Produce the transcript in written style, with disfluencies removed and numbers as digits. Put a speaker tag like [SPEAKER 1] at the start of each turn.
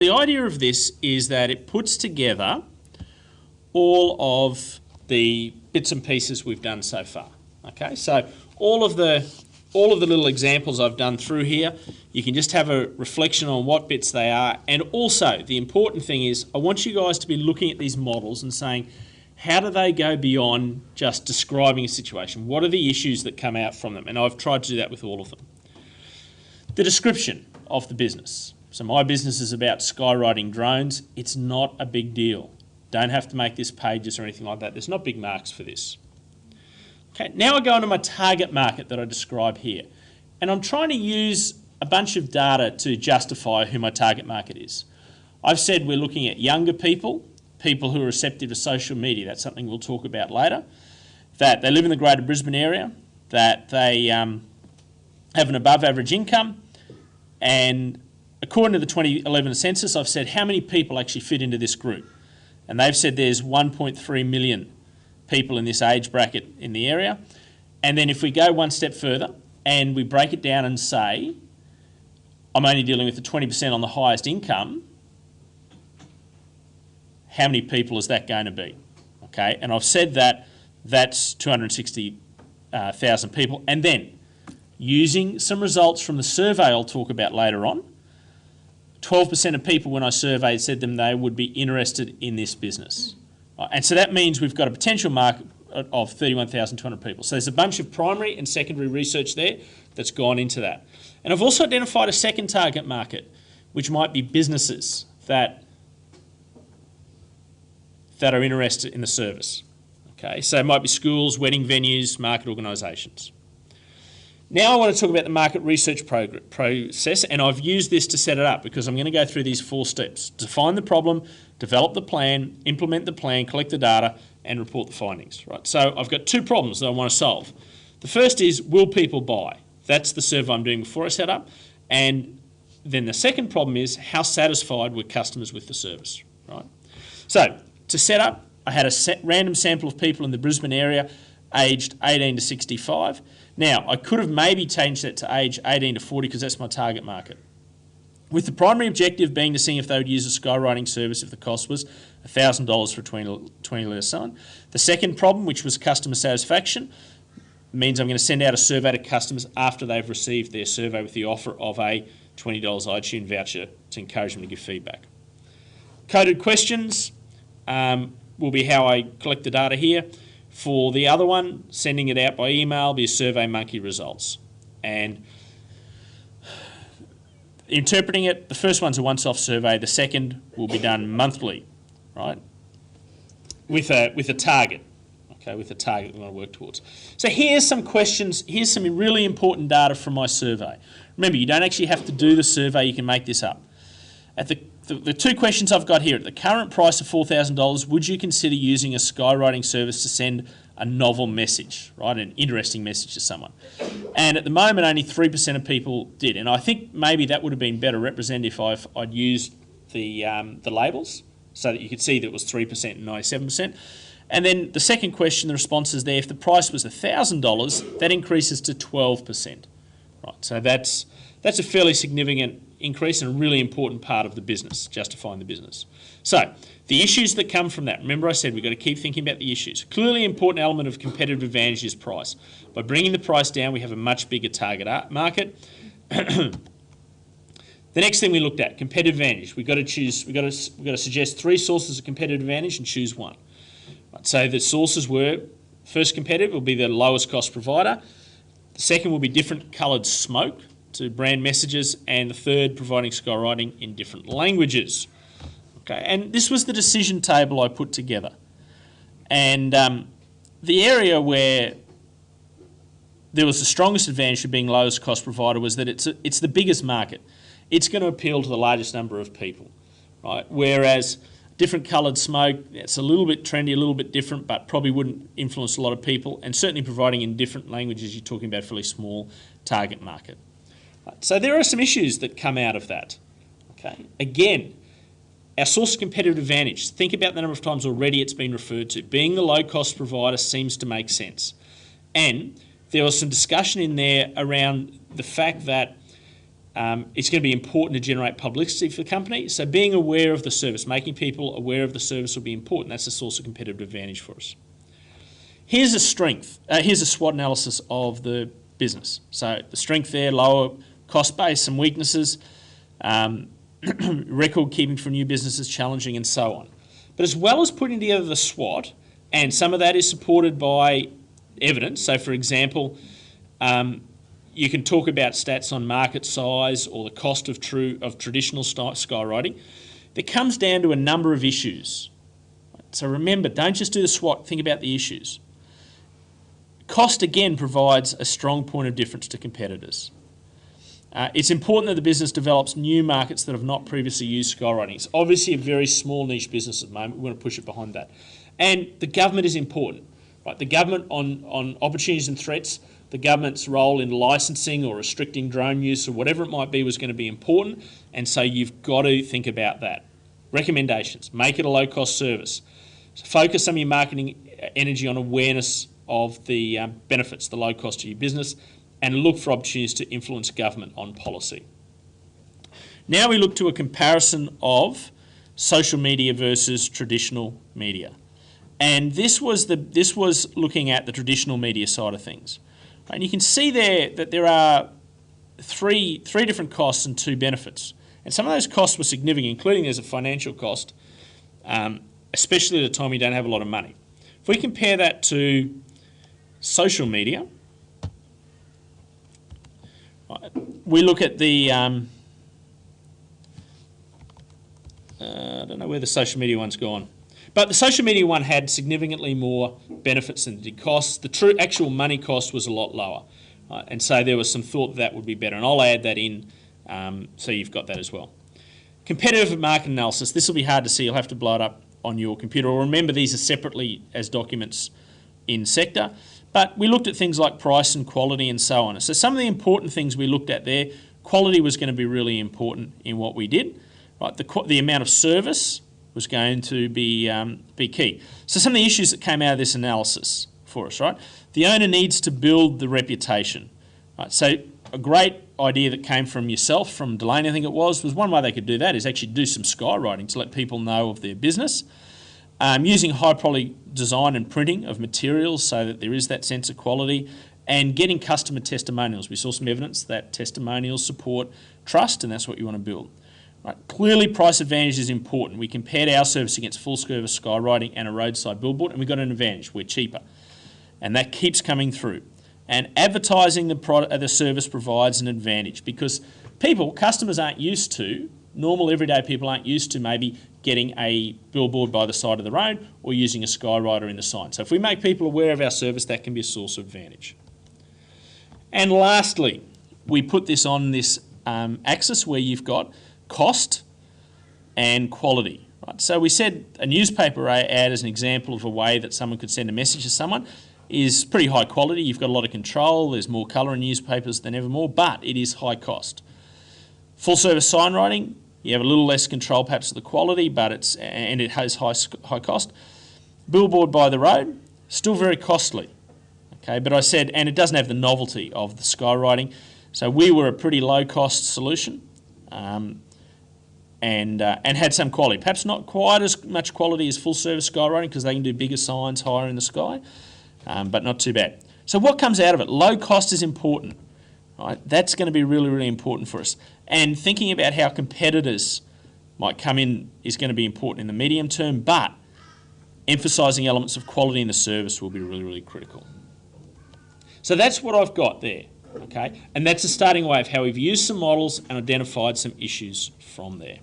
[SPEAKER 1] The idea of this is that it puts together all of the bits and pieces we've done so far. Okay, so all of the little examples I've done through here, you can just have a reflection on what bits they are. And also, the important thing is, I want you guys to be looking at these models and saying, how do they go beyond just describing a situation? What are the issues that come out from them? And I've tried to do that with all of them. The description of the business. So my business is about skywriting drones. It's not a big deal. Don't have to make this pages or anything like that. There's not big marks for this. Okay, now I go into my target market that I describe here. And I'm trying to use a bunch of data to justify who my target market is. I've said we're looking at younger people, people who are receptive to social media. That's something we'll talk about later. That they live in the Greater Brisbane area, that they have an above average income, and according to the 2011 census, I've said how many people actually fit into this group. And they've said there's 1.3 million people in this age bracket in the area. And then if we go one step further and we break it down and say, I'm only dealing with the 20% on the highest income, how many people is that going to be? Okay, and I've said that that's 260,000 people. And then, using some results from the survey I'll talk about later on, 12% of people when I surveyed said them they would be interested in this business. And so that means we've got a potential market of 31,200 people. So there's a bunch of primary and secondary research there that's gone into that. And I've also identified a second target market, which might be businesses that are interested in the service. Okay, so it might be schools, wedding venues, market organisations. Now I want to talk about the market research process, and I've used this to set it up because I'm going to go through these 4 steps. Define the problem, develop the plan, implement the plan, collect the data, and report the findings. Right. So I've got 2 problems that I want to solve. The first is, will people buy? That's the survey I'm doing before I set up. And then the second problem is, how satisfied were customers with the service? Right. So to set up, I had a random sample of people in the Brisbane area aged 18 to 65. Now, I could have maybe changed that to age 18 to 40 because that's my target market. With the primary objective being to see if they would use a skywriting service if the cost was $1,000 for a 20-litre sign. The second problem, which was customer satisfaction, means I'm going to send out a survey to customers after they've received their survey with the offer of a $20 iTunes voucher to encourage them to give feedback. Coded questions will be how I collect the data here. For the other one, sending it out by email will be a SurveyMonkey results. And interpreting it, the first one's a once-off survey, the second will be done monthly, right? With a target, okay, with a target we want to work towards. So here's some questions, here's some really important data from my survey. Remember, you don't actually have to do the survey, you can make this up. At the 2 questions I've got here, at the current price of $4,000, would you consider using a skywriting service to send a novel message, right, an interesting message to someone? And at the moment, only 3% of people did. And I think maybe that would have been better represented if I'd used the labels so that you could see that it was 3% and 97%. And then the second question, the response is there, if the price was $1,000, that increases to 12%. Right, so that's a fairly significant increase and a really important part of the business, justifying the business. So, the issues that come from that. Remember I said we've got to keep thinking about the issues. Clearly an important element of competitive advantage is price. By bringing the price down, we have a much bigger target market. The next thing we looked at, competitive advantage. We've got to suggest 3 sources of competitive advantage and choose one. Right, so the sources were, first competitive will be the lowest cost provider. The second will be different coloured smoke to brand messages, and the third, providing skywriting in different languages. Okay, and this was the decision table I put together. And the area where there was the strongest advantage of being lowest cost provider was that it's the biggest market. It's going to appeal to the largest number of people, right? Whereas different coloured smoke, it's a little bit trendy, a little bit different, but probably wouldn't influence a lot of people, and certainly providing in different languages, you're talking about a fairly small target market. So there are some issues that come out of that. Okay. Again, our source of competitive advantage. Think about the number of times already it's been referred to. Being the low-cost provider seems to make sense. And there was some discussion in there around the fact that It's going to be important to generate publicity for the company. So being aware of the service, making people aware of the service will be important. That's a source of competitive advantage for us. Here's a strength. Here's a SWOT analysis of the business. So the strength there, lower cost base, some weaknesses, record keeping for new businesses, challenging, and so on. But as well as putting together the SWOT, and some of that is supported by evidence. So for example, you can talk about stats on market size or the cost of traditional skywriting. It comes down to a number of issues. So remember, don't just do the SWOT, think about the issues. Cost, again, provides a strong point of difference to competitors. It's important that the business develops new markets that have not previously used skywriting. It's obviously a very small niche business at the moment. We want to push it behind that. And the government is important. Right? The government on opportunities and threats, the government's role in licensing or restricting drone use or whatever it might be was going to be important, and so you've got to think about that. Recommendations, make it a low-cost service. So focus some of your marketing energy on awareness of the benefits, the low cost of your business, and look for opportunities to influence government on policy. Now we look to a comparison of social media versus traditional media. And this was looking at the traditional media side of things. And you can see there that there are three different costs and 2 benefits. And some of those costs were significant, including there's a financial cost, especially at a time you don't have a lot of money. If we compare that to social media, we look at the, I don't know where the social media one's gone, but the social media one had significantly more benefits than it did costs. The true actual money cost was a lot lower, and so there was some thought that would be better, and I'll add that in so you've got that as well. Competitive market analysis, this will be hard to see, you'll have to blow it up on your computer, or remember these are separately as documents in sector. But we looked at things like price and quality and so on. So some of the important things we looked at there, quality was going to be really important in what we did. Right, the amount of service was going to be key. So some of the issues that came out of this analysis for us, right? The owner needs to build the reputation. Right, so a great idea that came from yourself, from Delaney I think it was one way they could do that is actually do some skywriting to let people know of their business. Using high quality design and printing of materials so that there is that sense of quality, and getting customer testimonials. We saw some evidence that testimonials support trust, and that's what you want to build. Right. Clearly price advantage is important. We compared our service against full service skywriting and a roadside billboard, and we got an advantage. We're cheaper, and that keeps coming through. And advertising the service provides an advantage because customers aren't used to, normal everyday people aren't used to maybe getting a billboard by the side of the road or using a skywriter in the sign. So if we make people aware of our service, that can be a source of advantage. And lastly, we put this on this axis where you've got cost and quality. Right? So we said a newspaper ad as an example of a way that someone could send a message to someone is pretty high quality. You've got a lot of control. There's more colour in newspapers than ever more, but it is high cost. Full service signwriting, you have a little less control perhaps of the quality, but it has high cost. Billboard by the road, still very costly. Okay, but I said, and it doesn't have the novelty of the skywriting. So we were a pretty low cost solution, and had some quality. Perhaps not quite as much quality as full service skywriting because they can do bigger signs higher in the sky, but not too bad. So what comes out of it? Low cost is important. Right? That's going to be really, really important for us. And thinking about how competitors might come in is going to be important in the medium term, but emphasising elements of quality in the service will be really, really critical. So that's what I've got there, okay? And that's a starting way of how we've used some models and identified some issues from there.